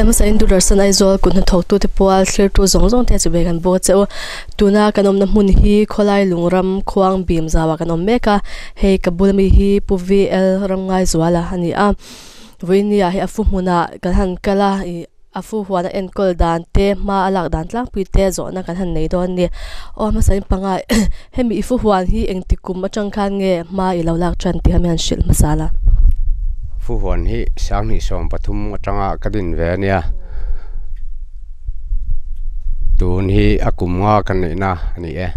masa introduction ai zol kun thok tu te poal clear tu zong te chibe kan bo cheu tuna kanom na mun hi kholai lungram khwang bim zawa kanom meka he kabul mi hi puvi el rangai zwala hani a voinia he afu muna kan han kala afu huana enkol dan te ma alak dan tlang pi te zo na kan han nei don ni o masa in panga hemi ifu huan hi engtikum atang khan nge ma ilawlak tran ti hamian shil masala fu huan hi sang ni som pathum atanga kadin ve nia tun hi akumnga kan nei na ani e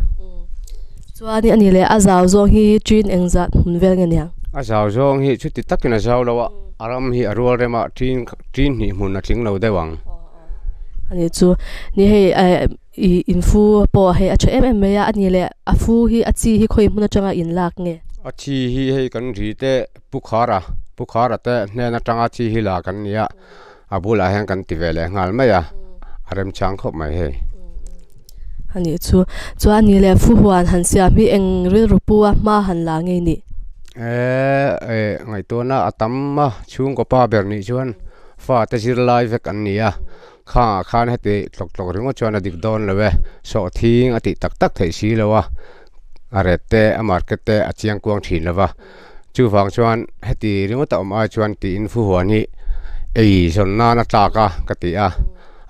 chuani ani le azaw zo hi trin engzat hunvel nge nia azaw zong hi chuti takina zaw lawa aram hi arul rema trin ni mun atling lo dewang ani chu ni he infu po he acha em ya ani le afu hi achi hi khoi mun atanga in lak nge achi hi he kan ri te pukhara te ne na tanga chi hi la kan nia abula hang kan ti vele ngal ma ya arem chang khop mai he ani chu ani le fu huan han sia mi eng ril rupua ma han la nge ni ngai to na atam ma chung ko pa ber ni chuan fa te sir lai ve kan nia khan hete tlok ringo chuan adik don lewe so thing ati tak thei si lewa arete a market te achiang kuang thin lewa chu wang chuan heti ringo ta ma chuan ti in fu huan hi ei son na na taka katia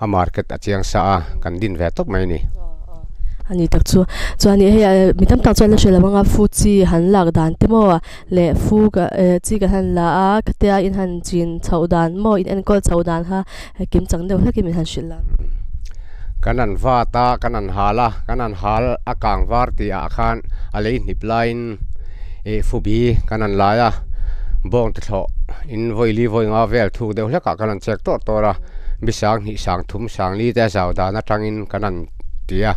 a market achiang sa kan din ve tok mai ni ani tak chu ani he mitam ta chon la shela manga fu chi han lak dan te mo le fu ga chi ga han la a katia in han chin chaudan mo in en kol chaudan ha kim chang deu hlaki min han shilla kanan va ta kanan hala kanan hal akang var ti a khan alei nip line fu bi kanan la ya bong te tho in voili voi nga vel thu deu hlaka kanan chek to ra bisang ni sang thum sang li te chaudan na tangin kanan tia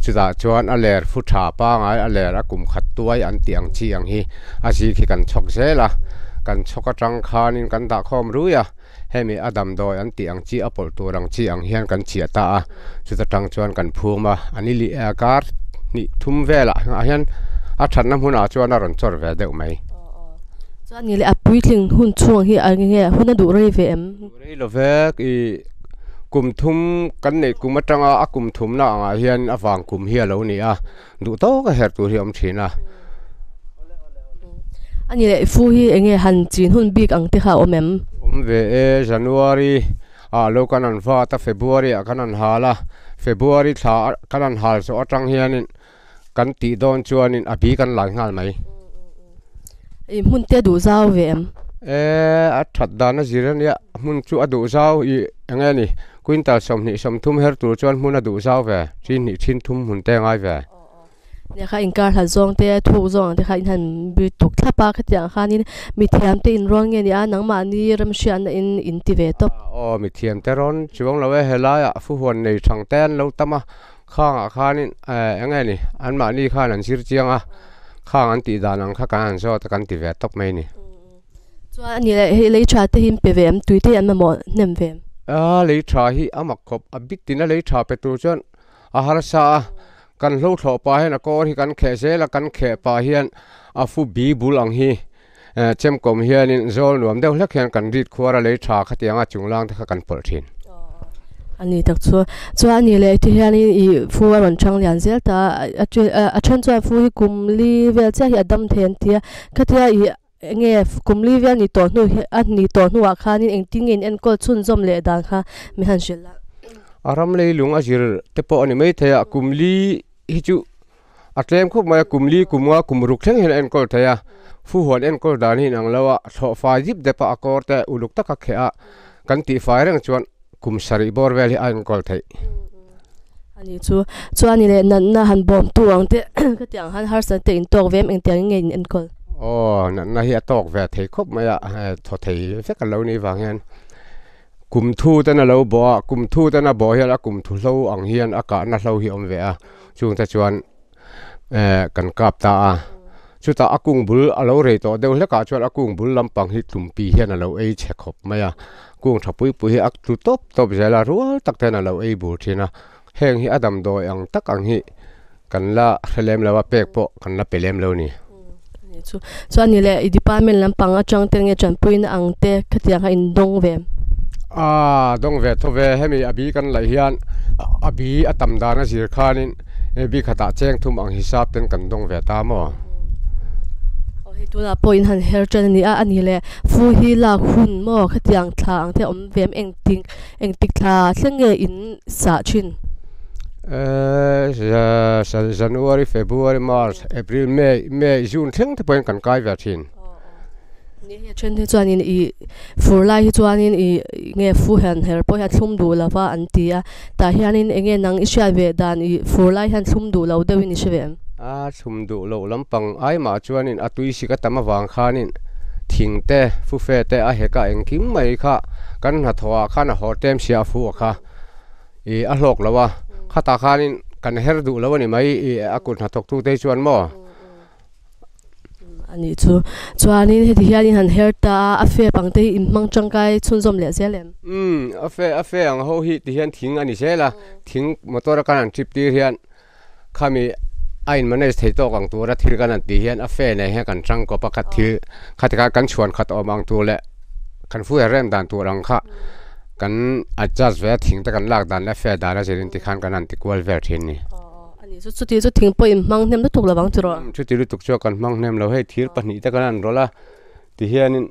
chuda chuan aler fu tha pa ngai aler akum khat tuai an tiang chi ang hi asi khi kan chok zela kan choka tang khanin kan da khom ruya hemi adam doi an tiang chi apol turang chi ang hian kan chia ta a chuda tang chuan kan phuma ani li kar ni thum vela a hian a than na huna chuan a ron chor ve deuh mai chuan ni le apui thling hun chuang hi ange huna du rei ve em rei lo vek I kum thum kan nei kum atanga akum thum na anga hian awang kum hi lo ni a du to ka her tu hi om thina ani le fu hi enge han chin hun bik ang te kha omem ve January a lo kanan va ta February a kanan hala February tha kanan hal so atang hianin kan ti don chuanin a bi kan lai ngal mai I mun te du zaw ve em a that dana ziran ya mun chu adu zaw I enge ni quintal som thum her tur chuan mun adu zaw ve thin thum hun te ngai ve ne kha in kar hal zong te thu zong te kha in han bi tuk thapa khatyang khanin mi thiam te in rong nge ni a nang ma ni ram shian in ti ve top mi thiam te ron chuang lawe hela ya fu huan nei thang ten lo tama khang a khanin enge ni an ma ni khan an sir chiang a khang an ti danang kha kan so ta kan ti ve top mai ni chuan ni le he le tha te him pe vem tuite an ma mo nem vem le tha hi amak khop a bit tin le tha pe tu chuan a har sa kan lo tho pa hen a kor hi kan khe se la kan khe pa hian a fu bi bul ang hi chem kom hian in zol nuam deuh hlek hian kan rit khuara le tha khatianga chunglang ta kan pol thin ani tak chu ani le ti hian I fu ron chang lian zel ta a chan chu fu hi kum li vel cha hi adam then tia khatia I nge kumli vel ni to nu wa khanin engting in en kol chun zom le dan kha mi han shela aram le lung azir te po ani mai thaya kumli hi chu atlem khop mai kumli kumwa kumruk thleng hen en kol thaya fu hon en kol dan hin ang lawa tho fa jip de pa akor te uluk ta ka khea kan ti fa reng chuan kum sari bor vel hi an kol thai ani chu ani le na han bom tu ang te katiang han har san te in tok vem eng tiang nge en kol na hi atok ve thei khop maya tho thei fe kan lo ni wang hen kum thu ta na lo bo kum thu ta na bo hian a kum thu lo ang hian a ka na lo hi om ve a chung ta chuan kan kap ta a chu ta akung bul a lo re to deuh hleka chuan akung bul lampang hi tumpi hian a lo ei che khop maya kung thapui pu hi ak tu top zela rual tak ten a lo ei bur thina heng hi adam doi ang tak ang hi kan la khelem lawa pek po kan la pelem lo ni chu ani le department lampang atang te nge chan puin ang te khatia ha in dong ve dong ve tho ve hemi abi kan lai hian abi atam dana zir khanin bi khata cheng thum ang hisab ten kan dong ve ta mo hi tuna point han her chen ni a ani le fu hi la hun mo khatiang thlang the om vem eng tik tha thlenge in sa chin January February March April May June theng te point kan kai ve thin ni he chen the chuan in I fur lai hi chuan in I nge fu han her po ha thlum du lawa an tia ta hian in enge nang isha ve dan I fur lai han thlum du lo dewin I shevem thum du lo lampang ai ma chuan in atui si ka tama wang khanin thing te fu fe te a heka engkim mai kha kan ha thwa khana hotem sia fu kha a hlok lawa khata khanin kan her du lo ni mai akun ha thok tu te chuan mo ani chu chuan in he hian in han her ta a fe pangte in mang changkai chunzom le zelem a fe ang ho hi ti hian thing ani sela thing motor kan trip ti hian khami ain manage thei to kang tu ra thil kan ti hian a fe ne he kan chang ko pa khat thil khatika kan chuan khat omang tu le kan fu rem dan tu rang kha kan adjust ve thing ta kan lak dan la fe da ra jerin ti khan kan an ti kwal ver thin ni ani chu ti chu thing po in mang nem na tuk lawang chu ro chu ti lu tuk chu kan mang nem lo he thir pani ta kan an rola ti hian in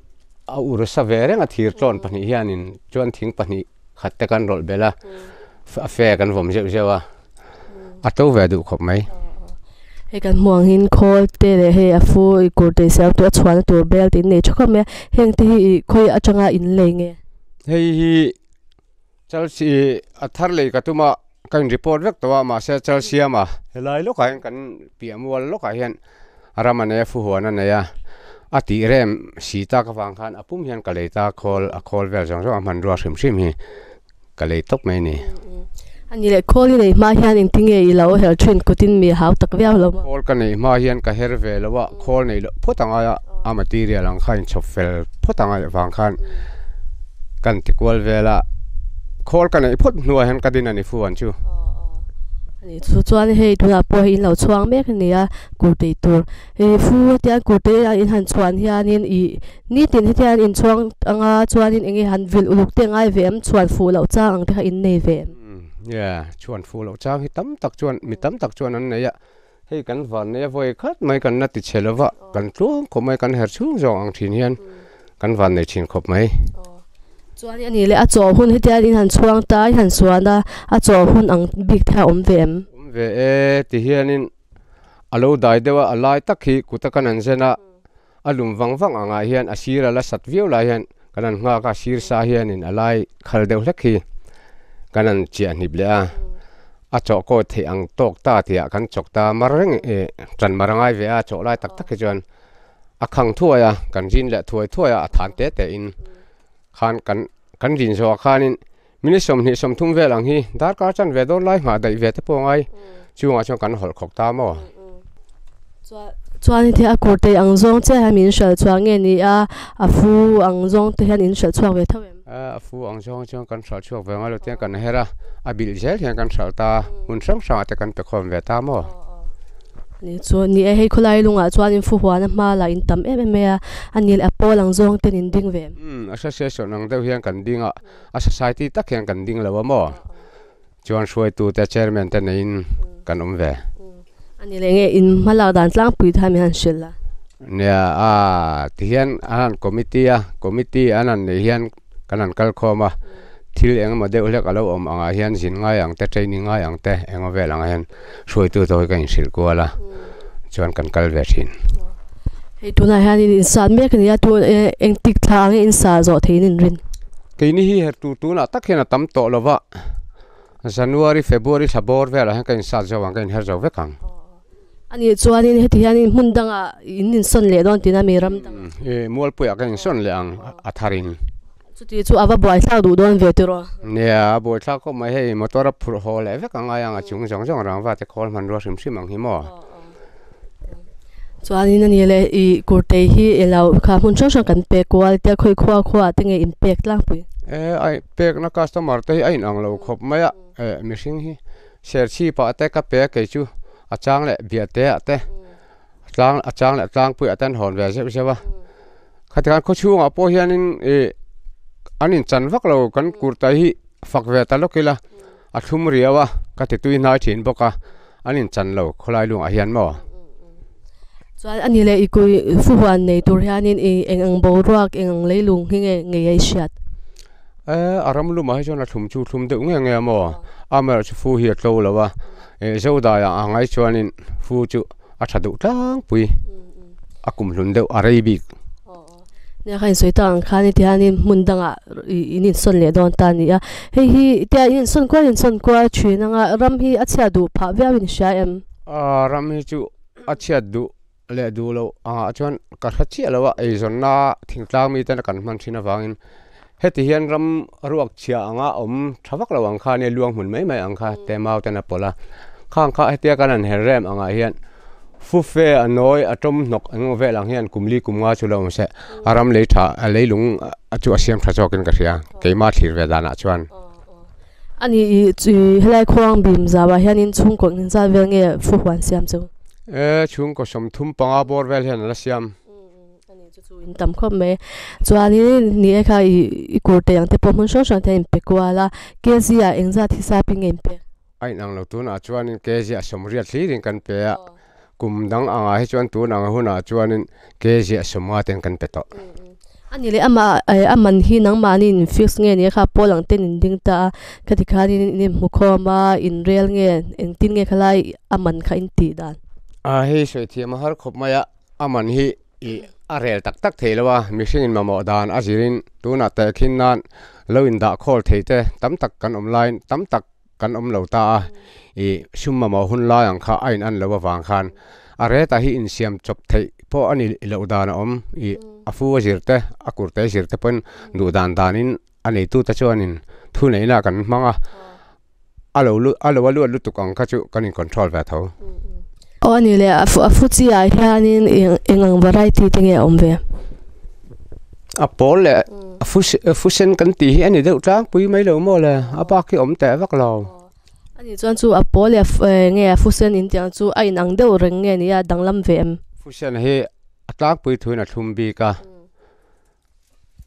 a ur sa ve reng a thir tlon pani hian in chuan thing pani khat ta kan rol bela a fe kan vom je wa a to ve du khop mai he kan muang hin khol te le he a fu I kur te sel tu chhuan tur bel tin ne chokha me heng te hi khoi atanga in lenge hei hi Chelsea a thar le ka tuma kan report vek to ma se Chelsea ma helai lo ka kan piam wal lo ka hian aramane fu huana ne ya ati rem sita ka wang khan apum hian ka leita khol vel jong jong man ro shim hi ka le tok mai ni ani le khol nei ma hian in tinge I lo hel thin kutin mi haw tak viaw lo khol ka nei ma hian ka her ve lo wa khol nei lo photanga ya a material ang khain chofel photanga wang khan kan tikwal vela khol ka nei phot nuwa hen ka din ani fu an chu ani chu chuan he tuna po hi lo chuang mek ni a kurte tur he fu tian kurte in han chuan hian in I ni tin hian in chuang anga chuan in enge han vil uluk te ngai vem chuan fu lo chang ang te in nei vem chuan fu lo chang hi tam tak chuan mi tam tak chuan an nei ya hei kan van ne voi khat mai kan na ti chelawa kan tlu ko mai kan her chung jong ang thin hian kan van nei thin khop mai chuan ani le a chaw hun hetian in han chuang ta han suana a chaw hun ang big tha om vem ve ti hian in alo dai dewa alai takhi kutakan an jena alum wang anga hian asira la sat viu la hian kanan nga ka sir sa hian in alai khal deuh hlekhi kanan chia nib le a chaw ko the ang tok ta tia kan chok ta mareng tran marangai ve a chaw lai tak tak hi chuan a khang thuaya kan jin le thuaya a than te in khan kan jin zo khanin minisom ni som thum velang hi dar ka chan ve dor lai ma dai ve te pongai chuanga chong kan hol khok ta mo chuan the a kurte ang zong che ha min shal chuang nge ni a fu ang zong te hian in shal chuang ve thawem a fu ang zong chong kan shal chuak ve ngalo te kan hera a bil zel hian kan shal ta mun sang sa te kan pe khom ve ta mo ni chu ni e hei khulai lunga chuan in fu huana ma la in tam em me a anil a polang zong ten in ding vem association ang deuh hian kan dinga a society tak hian kan ding lawa mo chuan shoi tu te chairman te nein kan ve ani le nge in mala dan tlang pui tha mi han shilla nia ti hian anan committee anan ne hian kanan kal khoma thil eng ma deuh hlek alo om anga hian jin ngai ang te training ngai ang te eng ve lang hian shoi tu to kan sil kuala chuan kan kal ve thin hei tuna hian in san mek ni a tu eng tik thang in sa zo thein in rin ke ni hi her tu na tak hian tam to lova January February sabor vela han kan sa zo wang kan her zo ve kang ani chuan in heti hian in mundanga in son le don tina mi ram dang mual pu kan son le ang atharin chuti chu ava boy thla du don ve tiro nia boy thla ko mai hei motora phur hol e ve kang aya nga chung jong rang wa te khol man ro sim sim ang hi mo chuan in ani le I kurte hi elau kha mun chang kan pe kwal te khoi khwa te nge impact lang pui ai pek na customer te ai ang lo khop maya missing hi share chi pa te ka pe ke chu achang le bia te ate achang le tlang pui atan hon ve se wa khatika ko chu nga po hian in anin chan vak lo kan kurta hi fakve ta lokila a thum riawa ka ti tui nai thin boka anin chan lo kholai lung a hian mo chuan ani le ikui fuhuan nei tur hianin engang boruak engang leilung hi nge ei hriat aram luma hi chuan a thum chu thum deuh nge nge mo amar chu fu hi tlo lawa zoda ya angai chuanin fu chu a thadu tlang pui akum hlun deuh a rei bik ne khain soitang khani tianin mundanga inin son le don ta ni a hei hi tia in son kwa thinanga ram hi achha du pha viawin sha em ram hi chu achha du le du lo chuan ka khachi lawa ei zonna thingtlang mi tan kan man thina wangin heti hian ram ruak chia anga thawak lawang kha ne luang hun mai angkha te mau tena pola khang kha hetia kanan herrem anga hian fu fe anoi atom nok eng ve lang hian kumli kumnga chulom se aram le tha leilung achu asiam tha chokin ka ria keima thir ve dana chuan ani helai khowang bim zawa hianin chung ko in za vel nge fu hwan siam chu chung ko som thum panga bor vel hian la siam in tam khom me chuani ni kha I kurte yang te pomun sho shan te impe kwala kezia engza thisa ping impe ai nang lo tu na chuanin kezia somria thlirin kan pe a kum dang anga hi chuan tu nang huna chuanin kezia somwa ten kan pe to ani le aman hi nang mani in fix nge ni kha polang ten in ding ta kathikani ni mukhoma in rel nge eng tin nge khalai aman kha in ti dan hi soi thi ma har khop maya aman hi arel tak theilawa mixing in mamo dan azirin tuna te khinnan loin da khol theite tam tak kan online tam tak kan lo ta summa mo hun la yang kha ain an lo wang khan are ta hi in siam chop thei po ani lo dan afu wazirte akurte sirte pon du dan danin ani tu ta chuanin thu nei na kan manga alo lu tukang kha chu kan in control va tho ani le afu chi ai hianin engang variety tinge omve apol le fusen kan ti hi ani deuh tlang pui mai lo mo le apa ki om te vak lo ani chuan chu apol le nge fusen in tiang chu ai nang deuh reng nge ni a danglam ve em fusen hi atlang pui thuina thum bi ka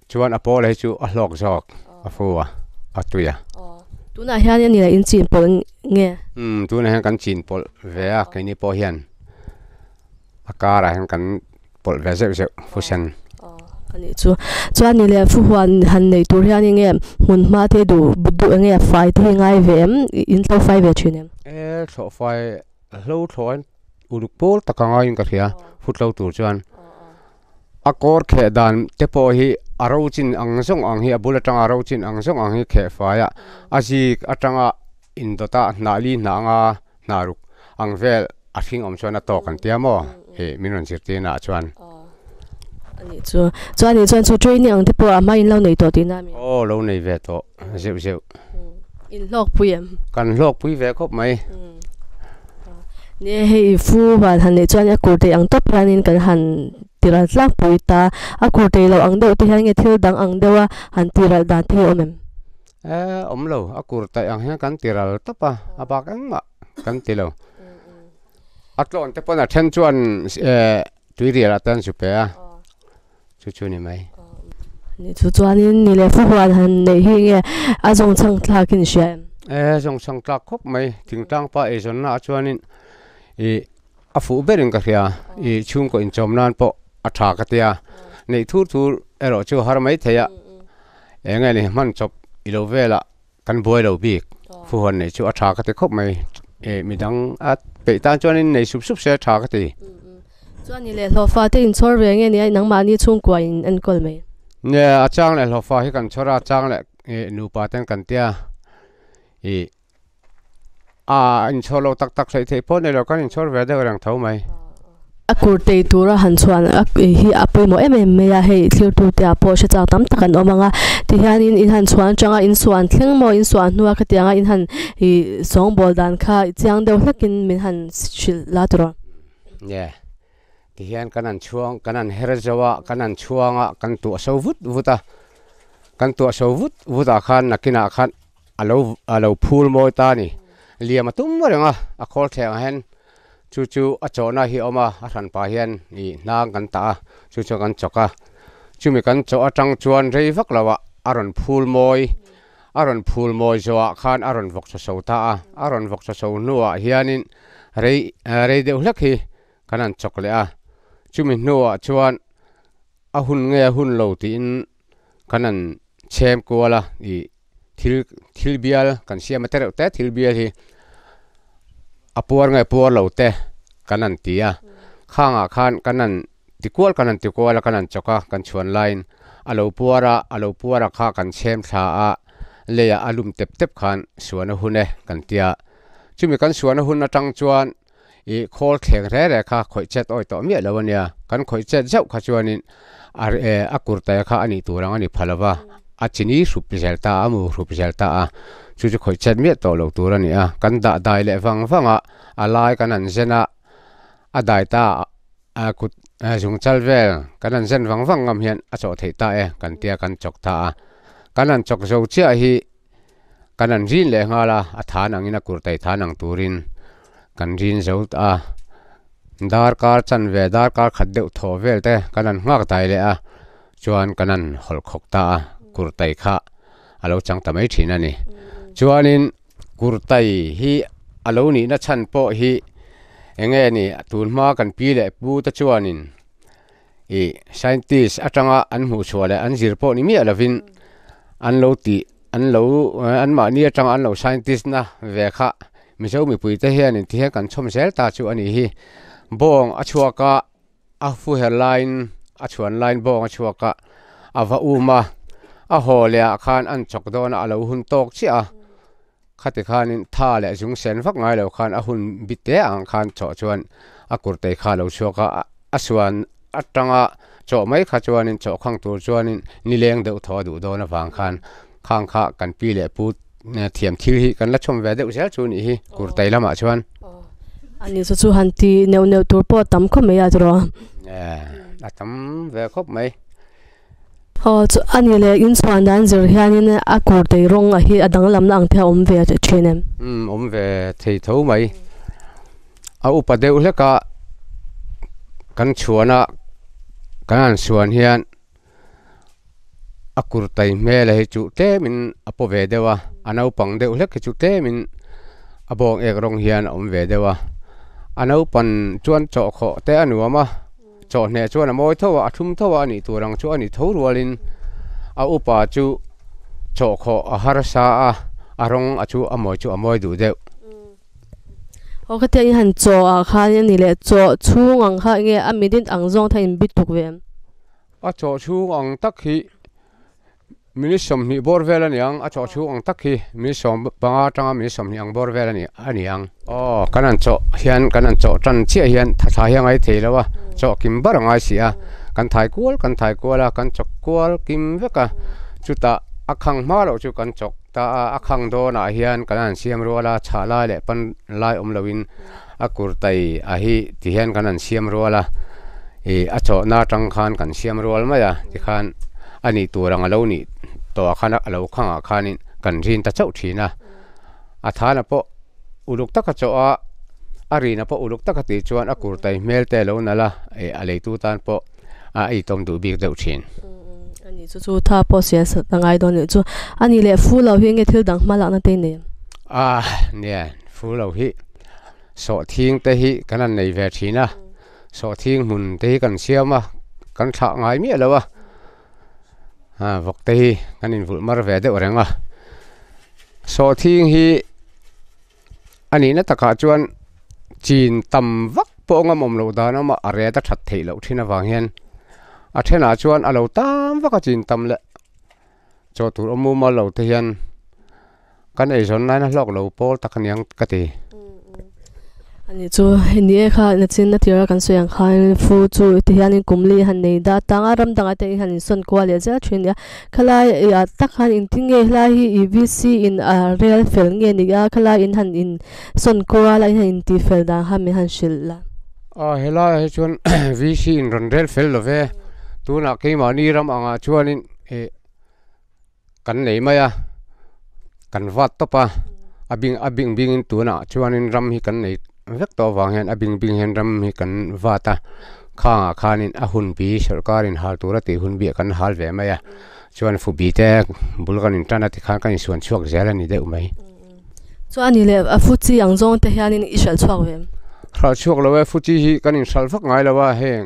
chuan apol he chu a hlok jok afuwa atuya tuna hian ni la in chin pol nge tuna han kan chin pol ve a ke ni po hian akara han kan pol ve ze fusen ani chuan ni le fu huan han nei tur hian nge mun ma te du budu nge fai te ngai vem in to fai ve thinem tho fai lo thoin uruk pol takanga in ka thia futlo tur chuan akor khe dan te po hi arochin angsong ang hi abula tanga arochin angsong ang hi khe faya aji atanga indota nali nanga naruk angvel athing om chuan a to kan tiamo he minon sirti na chuan ani chuan chu training ang te po ama in lo nei to ti na mi lo nei ve to zeu in lok puyem kan lok pui ve khop mai ne hei fu ban han le chuan a kurte ang top ranin kan han tiral tlak pui ta a kurte lo ang deuh te hian nge thil dang ang dewa han tiral dan the omem om lo a kurte ang hian kan tiral topa abak ang ma kan tilo atlon te pona then chuan tuiri la tan su pe a chu ni mai ni chuanin ni le fu huan han nei hi nge a zong chang thlakin shem zong chang tlak khop mai tingtang pa e zon na chuanin a fu berin ka hria chung ko in chom nan po a tha ka tia nei thur ero chu har mai theya engai ni man chop ilo vela kan boi lo bik fu hon nei chu a tha ka te khop mai midang a pe tan chuanin nei sup se tha ka ti chuan ni le hlofa te in chor ve nge ni ai nang ma ni chung kwa in an kol mai ne a chang le hlofa hi kan chora chang le nu pa ten kan tia in cholo tak sai the pon ne lo kan in chor ve de rang thau mai a kurte tura han chuan hi apoi mo me ya hei thlir tu te apo she chang tam takan omanga ti hianin in han chuan changa in suan thleng mo in suan nuwa ka tianga in han hi song bol dan kha chiang deuh hlekin min han shil la tro ti hian kanan chuang kanan herzawa kanan chuanga kan tu so vuta kan tu so vuta khan nakina khan alo phul moi ta ni liam tum renga a khol theng hen chu a chona hi oma a ran pa hian ni nang kan ta chu kan choka chumi kan cho atang chuan rei vak lawa aron phul moi zoa khan aron vok so ta aron vok so nuwa hianin rei deuh hlek hi kanan chokle a chumi nuwa chuan a hun nge hun lo ti in kanan chem kuala I thil bial kan siam ter te thil bial hi apuar ngai puar lo te kanan tia khanga khan kanan tikual kanan choka kan chuan line alo puara kha kan chem tha a leya alum tep khan suana hune kan tia chumi kan suana hun atang chuan I khol theng re kha khoi chet oi to mi lawania kan khoi chet jau kha chuanin akur ta kha ani turang ani phalawa achini supiselta amu supiselta a chu khoi chet mi to lo turani a kan da dai le wanga alai kanan zena adai ta akut jung chalvel kanan zen wang ngam hian a cho thei ta kan tia kan chok ta kanan chok zo chia hi kanan rin le ngala a than angina kurtai thanang turin kan rin zo ta dar kar chan ve dar kar khat deuh tho vel te kanan ngak tai le a chuan kanan hol khok ta kurtai kha alo chang tamai thina ni chuanin kurtai hi alo ni na chan po hi enge ni tunma kan pi le pu ta chuanin scientist atanga an mu chwale an zirpo ni mi alavin an ma ni atanga an lo scientist na ve kha mi zo mi pui te hian in thi kan chom sel ta chu ani hi bong achuaka a fu headline a chuan line bong achuaka ava uma a holia khan an chok don alo hun tok chia khati khanin tha le jung sen vak ngai lo khan a hun bite ang khan cho chuan a kurtei kha lo chuaka aswan atanga cho mai kha chuanin cho khang tur chuanin nileng deuh tho du dona wang khan khang kha kan pi le pu thiam thil hi kan la chom ve deuh sel chu ni hi kurtei lama chuan ani chu hanti neu tur po tam kho me ya ro atam ve khop mai chu ani le in chuan dan zir hianin a kurtei rong a hi adang lam na ang the om ve a thinem om ve thei tho mai a upa deuh hleka kan chuana kan suan hian akurtai mele hi chu te min apo ve dewa anau pang deuh hlek chu te min abong ek rong hian om ve dewa anau pan chuan cho kho te anuama cho ne chuan moi thowa athum thowa ni turang chu ani tho rualin a upa chu cho kho a harsa a arong achu amoi chu amoi du deuh okate han cho a khan ni le cho chung ang kha nge amidin ang zong thain bituk ve a cho chung ang tak hi minisom ni bor vela ni ang a cho chung ang tak hi minisom banga tanga minisom ni ang bor vela ni ani ang kanan cho hian kanan cho tan chia hian tha hiang ai theilawa cho kim barangai sia kan thai kuala kan chok kual kim veka chuta akhang ma lo chu kan chok ta akhang do na hian kanan siam rola chala le pan lai omlowin akurtai a hi ti hian kanan siam rola a cho na tang khan kan siam rol maya ti khan ani turang alo ni to khana alo khanga khanin kan rin ta chau thina a thana po uluk taka cho a arina po uluk taka ti chuan akurtai mel te lo nala alei tu tan po a ei tom du bik deuh thin ani chu tha po sia sa tangai don chu ani le fu lo hi nge thil dang malak na te ne ne fu lo hi so thing te hi kanan nei ve thina so thing mun te kan siama kan tha ngai mi lawa vok te hi kanin vul mar ve de orenga so thing hi ani na taka chuan chin tam vak po ngam om lo dana ma are ta that thei lo thina wang hian a thena chuan alo tam vaka chin tam le cho tur omu ma lo te hian kan ei zon nai na lok lo pol takaniang kati ani chu ni kha na chin na tira kan so yang khan fu chu ti hianin kumli han nei da tanga ram danga te han son kwale ja thrin ya khala ya takhan in tinge hla hi evc in a real fel nge ni ga khala in han in son kwala in ti fel da ha mi han shil la hela he chuan vc in ron real fel lo ve tu na ke ma ni ram anga chuanin kan nei maya kan vat to pa abing in tu na chuanin ram hi kan nei vek to wang hen abing hen ram hi kan vata khanga khanin a hun bi sarkarin hal tura ti hun bi kan hal ve maya chuan fubi te bulgan internet khan kan suan chuak zela ni deuh mai chu ani le a fuchi ang zong te hianin ishal chuak ve ra chuak lawa fuchi hi kan in sal vak ngai lawa heng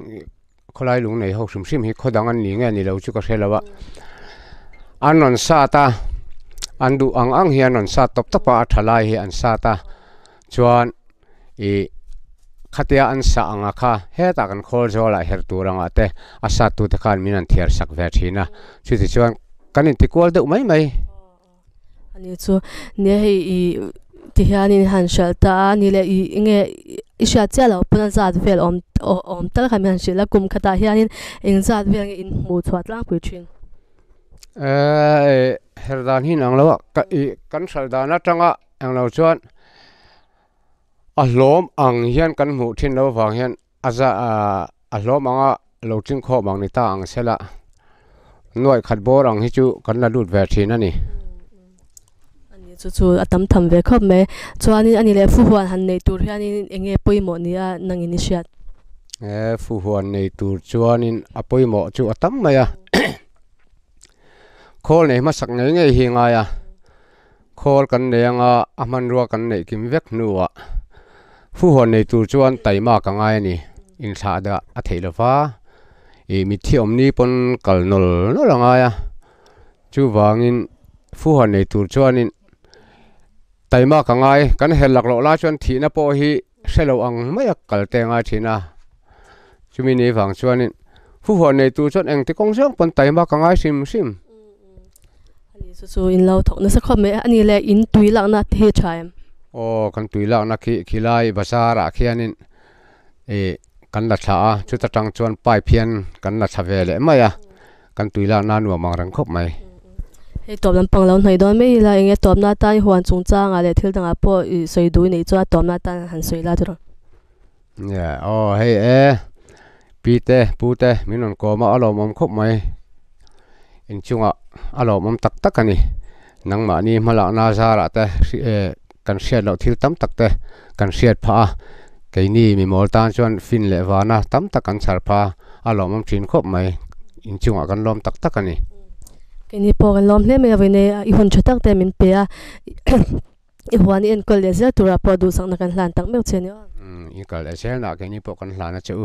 kholai lung nei ho sum sim hi khodang an ni nge ni lo chu ka hrelawa anon sa ta andu ang hian on sa top topa thalai hi an sa ta chuan e khatia an sa anga kha he ta kan khol zola her turanga te asa tu te khan min an thiar sak ve thina chu ti chuan kan in ti kol deuh mai mai ani chu ne hei I ti hianin han shalta ni le I nge isha chalo puna zat vel om tal kha han shila kum khata hianin eng zat vel in mu chhuat lang pui thin herdan hin ang lawa kan saldana tanga ang lo chuan a hlom ang hian kan mu thin lo wang hian aza a hlom anga lo ting kho mang ni ta ang sela noi khat bor ang hi chu kan la lut ve thin ani ani chu atam tham ve khop me chuanin ani le fu huan han nei tur hianin enge poimo nia nang initiat fu huan nei tur chuanin a poimo chu atam maya khol nei ma sak ngei ngei hi nga ya khol kan nei anga aman ruwa kan nei kim vek nuwa fu huan nei tur chuan taima ka ngai ni in tha da a theilawa mi thiom ni pon kal nol no langa ya chu wangin fu huan nei tur chuanin taima ka ngai kan helak lo la chuan thina po hi selo ang maya kal te ngai thina chumi ni wang chuanin fu huan nei tur chuan eng ti kong jong pon taima ka ngai sim so in lo thok na sa khom me ani le in tui lang na the chaim kan tui lang na khilai basara khianin kan la tha chu ta tang chuan pai phian kan la thave le maya kan tui lang na nu mang rang khop mai he top lam pang lo hnai don me la enge top na tai huan chung chang ale thil danga po soi du nei chu top na tan han soi la dur ya hey pite pute minon ko ma alo mom khop mai in chunga alo mom tak tak ani nangma ni mala na zara te kan siat lo thil tam tak te kan siat pha cái ni mi mol tan chuan fin le wana tam tak kan char pha alo mom thin khop mai in chunga kan lom tak tak ani cái ni po kan lom hle me avine I hun chatak te min pe a I huan in college tura po du sang na kan hlan tak me cheni I kal esel na cái ni po kan hlan a chu